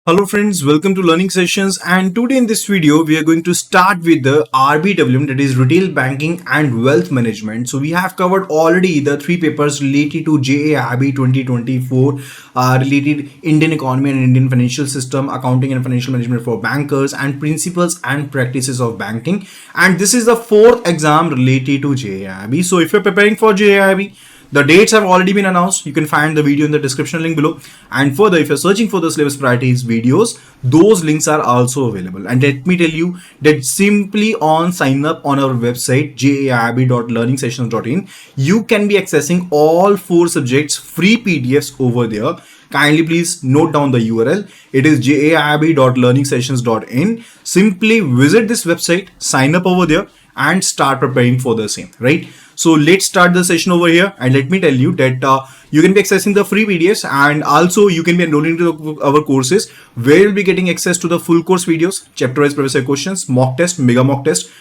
Hello friends, welcome to learning sessions, and today in this video we are going to start with the RBWM, that is retail banking and wealth management. So we have covered already the three papers related to JAIB 2024, related Indian economy and Indian financial system, accounting and financial management for bankers, and principles and practices of banking. And this is the fourth exam related to JAIB. So if you're preparing for JAIB, the dates have already been announced. You can find the video in the description link below. And further, if you're searching for the syllabus priorities videos, those links are also available. And let me tell you that simply on sign up on our website, jaib.learningsessions.in, you can be accessing all four subjects free PDFs over there. Kindly please note down the URL. It is jaib.learningsessions.in. Simply visit this website, sign up over there, and start preparing for the same, right? So let's start the session over here, and let me tell you that you can be accessing the free PDFs, and also you can be enrolling to our courses where you'll be getting access to the full course videos, chapter wise professor questions, mock test, mega mock test.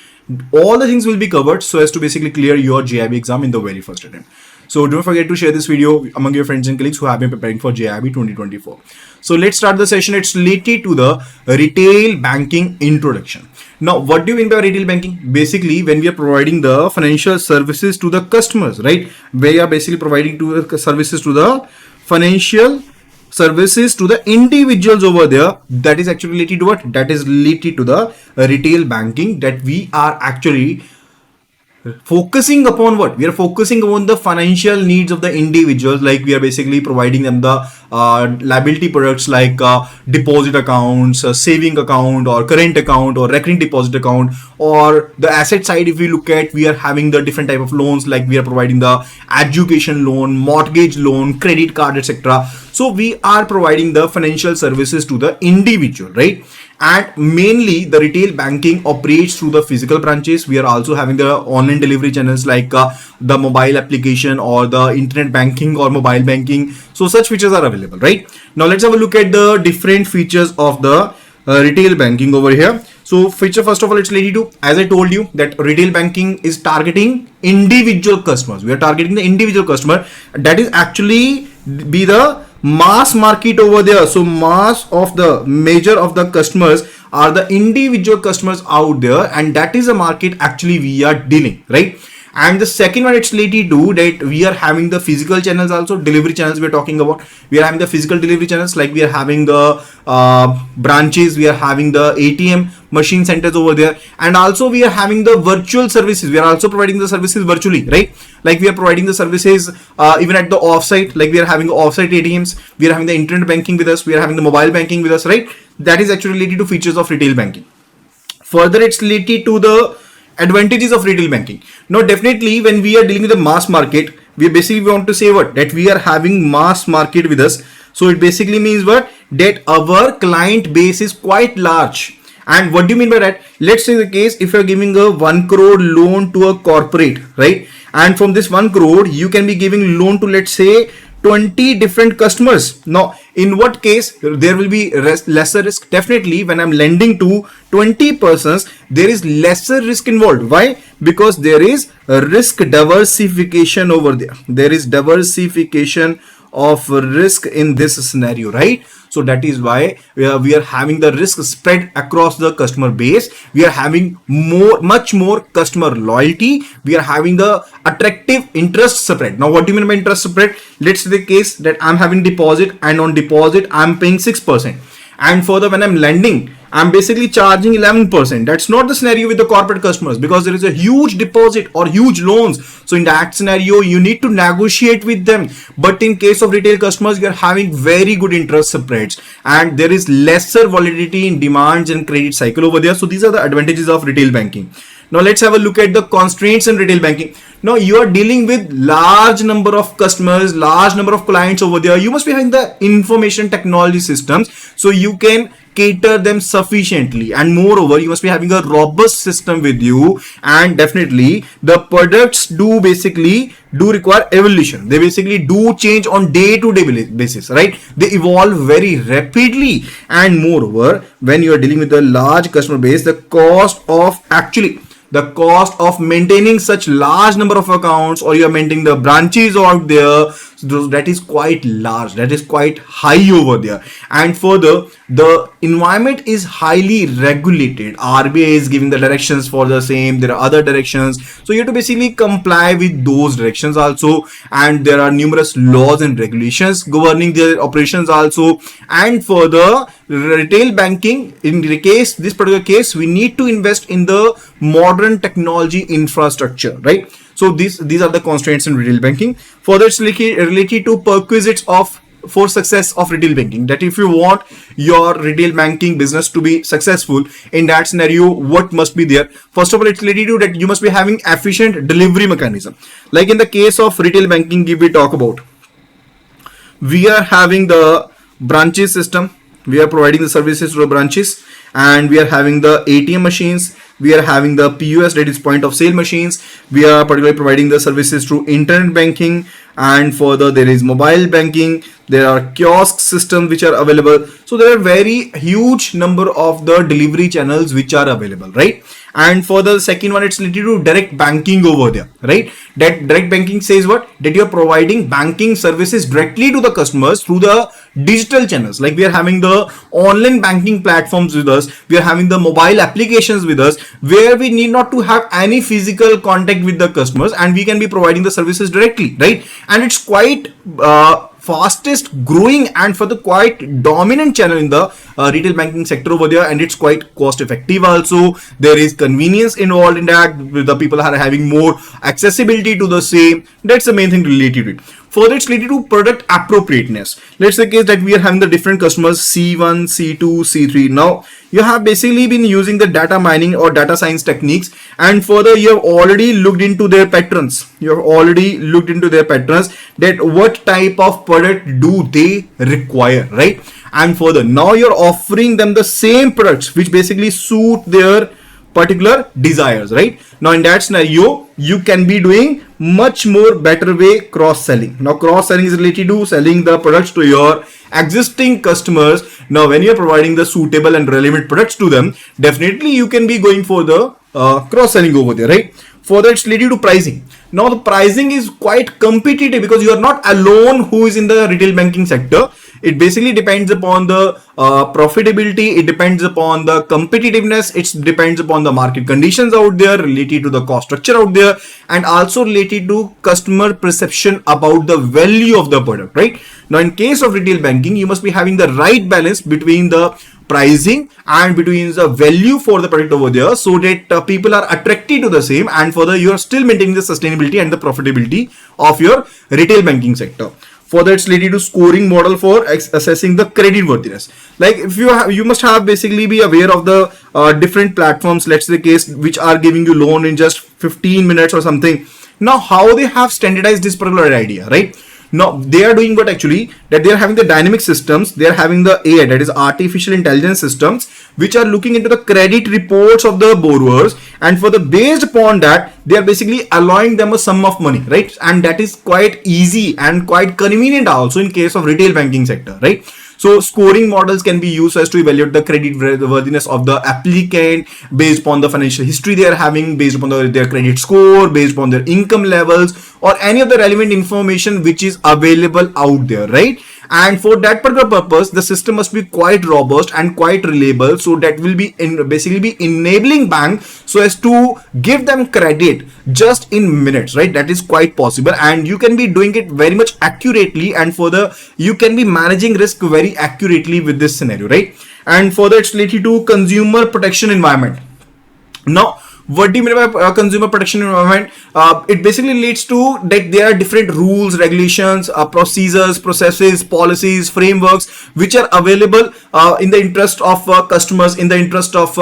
All the things will be covered so as to basically clear your JIB exam in the very first attempt. So don't forget to share this video among your friends and colleagues who have been preparing for JIB 2024. So let's start the session. It's related to the retail banking introduction. Now, what do you mean by retail banking? Basically, when we are providing the financial services to the customers, right? We are basically providing services to the financial services to the individuals over there. That is actually related to what? That is related to the retail banking, that we are actually focusing upon what? We are focusing on the financial needs of the individuals. Like we are basically providing them the liability products like deposit accounts, saving account, or current account, or recurring deposit account. Or the asset side, if we look at, we are having the different type of loans, like we are providing the education loan, mortgage loan, credit card, etc. So we are providing the financial services to the individual, right? And mainly the retail banking operates through the physical branches. We are also having the online delivery channels like the mobile application or the internet banking or mobile banking. So such features are available, right? Now let's have a look at the different features of the retail banking over here. So feature, first of all, it's related to, as I told you, that retail banking is targeting individual customers. We are targeting the individual customer. That is actually be the mass market over there. So mass of the major of the customers are the individual customers out there, and that is a market actually we are dealing, right? And the second one, it's related to that we are having the physical channels also, delivery channels we are talking about. We are having the physical delivery channels, like we are having the branches, we are having the ATM machine centers over there, and also we are having the virtual services. We are also providing the services virtually, right? Like we are providing the services even at the offsite, like we are having offsite ATMs, we are having the internet banking with us, we are having the mobile banking with us, right? That is actually related to features of retail banking. Further, it's related to the advantages of retail banking. Now, definitely when we are dealing with the mass market, we basically want to say what? That we are having mass market with us. So it basically means what? That our client base is quite large. And what do you mean by that? Let's say the case, if you're giving a 1 crore loan to a corporate, right? And from this 1 crore, you can be giving loan to, let's say, 20 different customers. Now, in what case there will be lesser risk? Definitely when I'm lending to 20 persons, there is lesser risk involved. Why? Because there is a risk diversification over there. There is diversification of risk in this scenario, right? So that is why we are having the risk spread across the customer base. We are having much more customer loyalty. We are having the attractive interest spread. Now, what do you mean by interest spread? Let's say the case that I'm having deposit, and on deposit I'm paying 6%. And further, when I'm lending, I'm basically charging 11%. That's not the scenario with the corporate customers, because there is a huge deposit or huge loans. So in that scenario, you need to negotiate with them. But in case of retail customers, you are having very good interest spreads, and there is lesser volatility in demands and credit cycle over there. So these are the advantages of retail banking. Now let's have a look at the constraints in retail banking. Now you are dealing with large number of customers, large number of clients over there. You must be having the information technology systems, so you can cater them sufficiently, and moreover you must be having a robust system with you. And definitely the products do require evolution. They basically do change on day-to-day basis, right? They evolve very rapidly, and moreover when you are dealing with a large customer base, the cost of maintaining such large number of accounts, or you are maintaining the branches out there, So that is quite large, that is quite high over there. And further, the environment is highly regulated. RBI is giving the directions for the same, there are other directions, so you have to basically comply with those directions also. And there are numerous laws and regulations governing their operations also. And further, retail banking, in the case, this particular case, we need to invest in the modern technology infrastructure, right? So these are the constraints in retail banking. Further, it's related to prerequisites of for success of retail banking, that if you want your retail banking business to be successful, in that scenario, what must be there? First of all, it's related to that you must be having efficient delivery mechanism. Like in the case of retail banking, if we talk about, we are having the branches system, we are providing the services to the branches, and we are having the ATM machines, we are having the POS, that is point of sale machines, we are particularly providing the services through internet banking, and further there is mobile banking, there are kiosk systems which are available. So there are very huge number of the delivery channels which are available, right? And for the second one, it's related to direct banking over there, right? That direct banking says what? That you're providing banking services directly to the customers through the digital channels. Like we are having the online banking platforms with us, we are having the mobile applications with us, where we need not to have any physical contact with the customers, and we can be providing the services directly, right? And it's quite fastest growing and for the quite dominant channel in the retail banking sector over there, and it's quite cost effective also. There is convenience involved in that, the people are having more accessibility to the same. That's the main thing related to it. Further, it's related to product appropriateness. Let's say case that we are having the different customers C1, C2, C3. Now you have basically been using the data mining or data science techniques, and further you have already looked into their patterns. You have already looked into their patterns, that what type of product do they require, right? And further, now you're offering them the same products which basically suit their particular desires, right? Now in that scenario, you can be doing much more better way cross-selling. Now cross-selling is related to selling the products to your existing customers. Now when you're providing the suitable and relevant products to them, definitely you can be going for the cross-selling over there, right? Further, it's related to pricing. Now the pricing is quite competitive because you are not alone who is in the retail banking sector. It basically depends upon the profitability, it depends upon the competitiveness, it depends upon the market conditions out there, related to the cost structure out there, and also related to customer perception about the value of the product, right? Now in case of retail banking, you must be having the right balance between the pricing and between the value for the product over there, so that people are attracted to the same, and further you are still maintaining the sustainability and the profitability of your retail banking sector. Further, it's related to scoring model for assessing the credit worthiness. Like if you must have basically be aware of the different platforms, let's say case, which are giving you loan in just 15 minutes or something. Now how they have standardized this particular idea, right? Now they are doing what actually, that they are having the dynamic systems, they are having the AI, that is artificial intelligence systems, which are looking into the credit reports of the borrowers, and for the based upon that they are basically allowing them a sum of money, right? And that is quite easy and quite convenient also in case of retail banking sector, right? So scoring models can be used as to evaluate the credit worthiness of the applicant based upon the financial history they are having, based upon their credit score, based upon their income levels, or any of the relevant information which is available out there, right? And for that particular purpose, the system must be quite robust and quite reliable, so that will be basically be enabling bank so as to give them credit just in minutes, right? That is quite possible, and you can be doing it very much accurately, and further you can be managing risk very accurately with this scenario, right? And further, it's related to consumer protection environment. Now what do you mean by consumer protection environment? It basically leads to that there are different rules, regulations, procedures, processes, policies, frameworks which are available in the interest of customers, in the interest of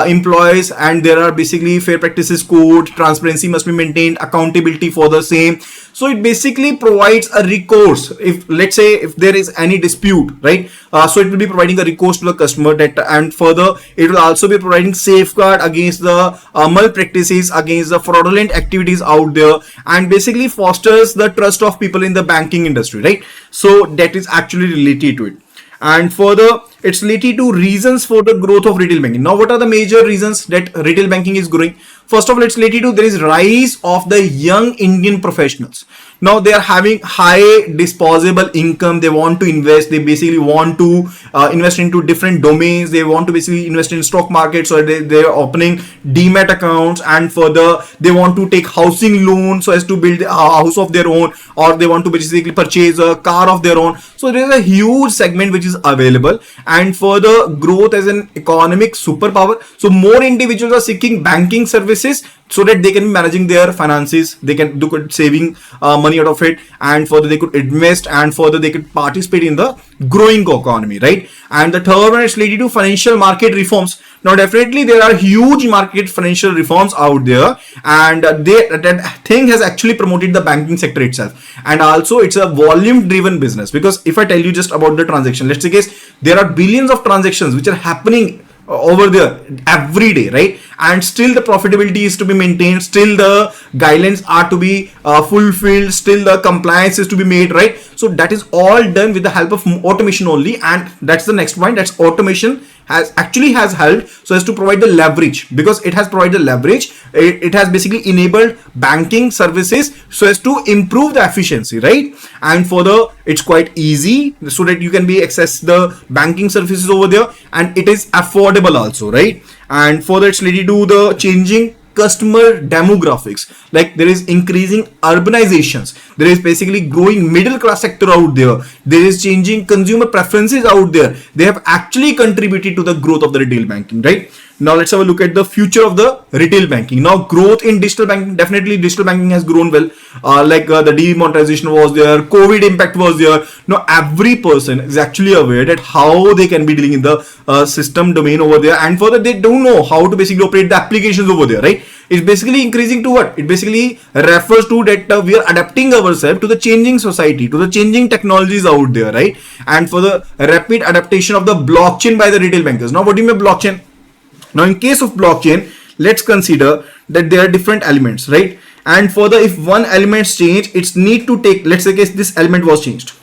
employees, and there are basically fair practices code, transparency must be maintained, accountability for the same. So it basically provides a recourse if, let's say, if there is any dispute, right? So it will be providing a recourse to the customer, that, and further it will also be providing safeguard against the malpractices, against the fraudulent activities out there, and basically fosters the trust of people in the banking industry, right? So that is actually related to it. And further, it's related to reasons for the growth of retail banking. Now what are the major reasons that retail banking is growing? First of all, let's let you know there is rise of the young Indian professionals. Now they are having high disposable income. They want to invest. They basically want to invest into different domains. They want to basically invest in stock markets, or they are opening demat accounts, and further they want to take housing loans so as to build a house of their own, or they want to basically purchase a car of their own. So there is a huge segment which is available, and further growth as an economic superpower. So more individuals are seeking banking services so that they can be managing their finances. They can do saving money out of it, and further they could invest, and further they could participate in the growing economy, right? And the third one is related to financial market reforms. Now definitely there are huge market financial reforms out there, and that thing has actually promoted the banking sector itself. And also it's a volume driven business, because if I tell you just about the transaction, let's say case there are billions of transactions which are happening over there every day, right? And still the profitability is to be maintained, still the guidelines are to be fulfilled, still the compliance is to be made, right? So that is all done with the help of automation only. And that's the next point, that's automation has helped so as to provide the leverage, because it has provided the leverage. It has basically enabled banking services so as to improve the efficiency, right? And further it's quite easy so that you can be access the banking services over there, and it is affordable also, right? And further it's related to the changing customer demographics. Like there is increasing urbanizations, there is basically growing middle class sector out there, there is changing consumer preferences out there. They have actually contributed to the growth of the retail banking, right? Now let's have a look at the future of the retail banking. Now growth in digital banking, definitely digital banking has grown well. The demonetization was there, COVID impact was there. Now every person is actually aware that how they can be dealing in the system domain over there, and further they don't know how to basically operate the applications over there, right? It's basically increasing to what? It basically refers to that we are adapting ourselves to the changing society, to the changing technologies out there, right? And for the rapid adaptation of the blockchain by the retail bankers. Now what do you mean blockchain? Now in case of blockchain, let's consider that there are different elements, right? And further if one element change, it's need to take, let's say this element was changed.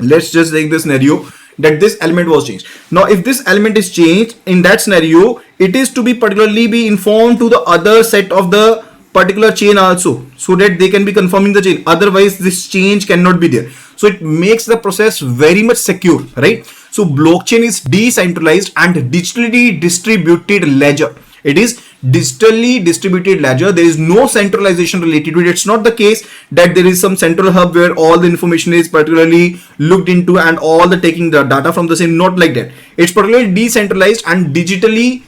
Let's just take the scenario that this element was changed. Now if this element is changed, in that scenario it is to be particularly be informed to the other set of the particular chain also, so that they can be confirming the chain. Otherwise this change cannot be there. So it makes the process very much secure, right? So blockchain is decentralized and digitally distributed ledger. It is digitally distributed ledger. There is no centralization related to it. It's not the case that there is some central hub where all the information is particularly looked into and all the taking the data from the same. Not like that. It's particularly decentralized and digitally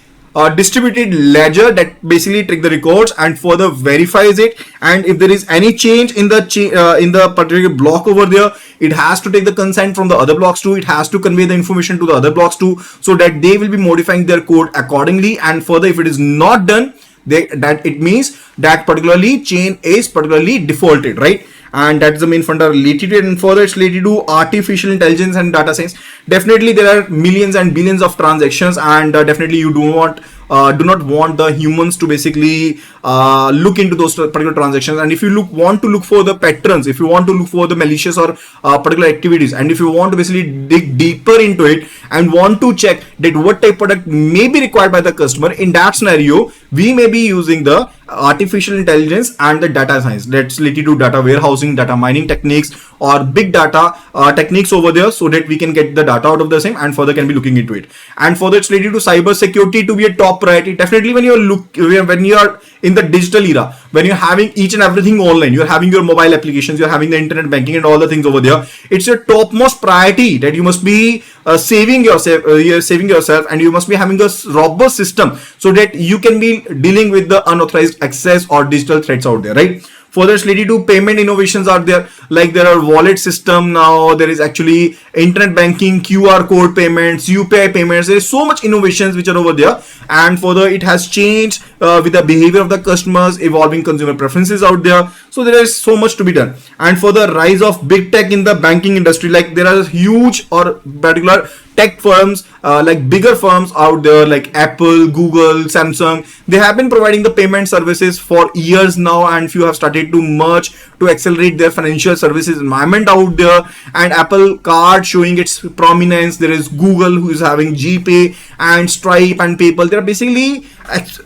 distributed ledger that basically take the records and further verifies it. And if there is any change in the particular block over there, it has to take the consent from the other blocks too. It has to convey the information to the other blocks too, so that they will be modifying their code accordingly. And further, if it is not done, that it means that particularly chain is particularly defaulted, right? And that's the main funda related to it. And further it's related to artificial intelligence and data science. Definitely there are millions and billions of transactions, and definitely you do not want the humans to basically look into those particular transactions. And if you want to look for the patterns, if you want to look for the malicious or particular activities, and if you want to basically dig deeper into it and want to check that what type of product may be required by the customer, in that scenario we may be using the artificial intelligence and the data science that's related to data warehousing, data mining techniques, or big data techniques over there, so that we can get the data out of the same and further can be looking into it. And further it's related to cyber security to be a top priority. Definitely when you are in the digital era, when you're having each and everything online, you're having your mobile applications, you're having the internet banking and all the things over there, it's your topmost priority that you must be saving yourself, and you must be having a robust system so that you can be dealing with the unauthorized access or digital threats out there, right? Further, it's related to payment innovations are there. Like there are wallet system now. There is actually internet banking, QR code payments, UPI payments. There is so much innovations which are over there. And further, it has changed with the behavior of the customers, evolving consumer preferences out there. So there is so much to be done. And for the rise of big tech in the banking industry, like there are huge or particular tech firms, like bigger firms out there like Apple, Google, Samsung. They have been providing the payment services for years now, and few have started forget to merge to accelerate their financial services environment out there. And Apple Card showing its prominence. There is Google, who is having GPay and Stripe and PayPal. They're basically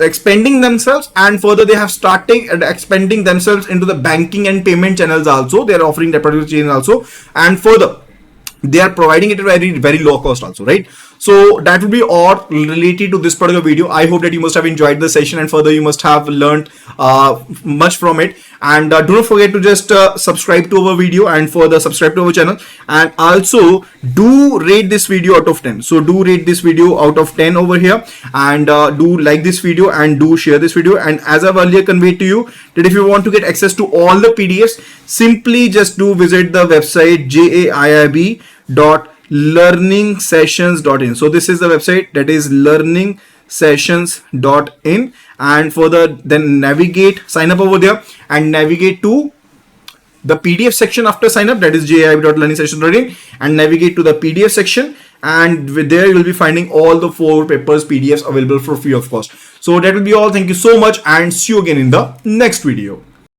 expanding themselves, and further they have started expanding themselves into the banking and payment channels also. They're offering that particular chain also, and further they are providing it at very low cost also, right? So that will be all related to this particular video. I hope that you must have enjoyed the session, and further you must have learned much from it. And do not forget to just subscribe to our video, and further subscribe to our channel, and also do rate this video out of 10. So do rate this video out of 10 over here, and do like this video and do share this video. And as I've earlier conveyed to you, that if you want to get access to all the PDFs, simply just do visit the website jaib.learningsessions.in. So this is the website, that is learningsessions.in, and further then navigate, sign up over there and navigate to the PDF section after sign up, that is jaib.learningsessions.in, and navigate to the PDF section, and there you will be finding all the 4 papers PDFs available for free of cost. So that will be all. Thank you so much, and see you again in the next video.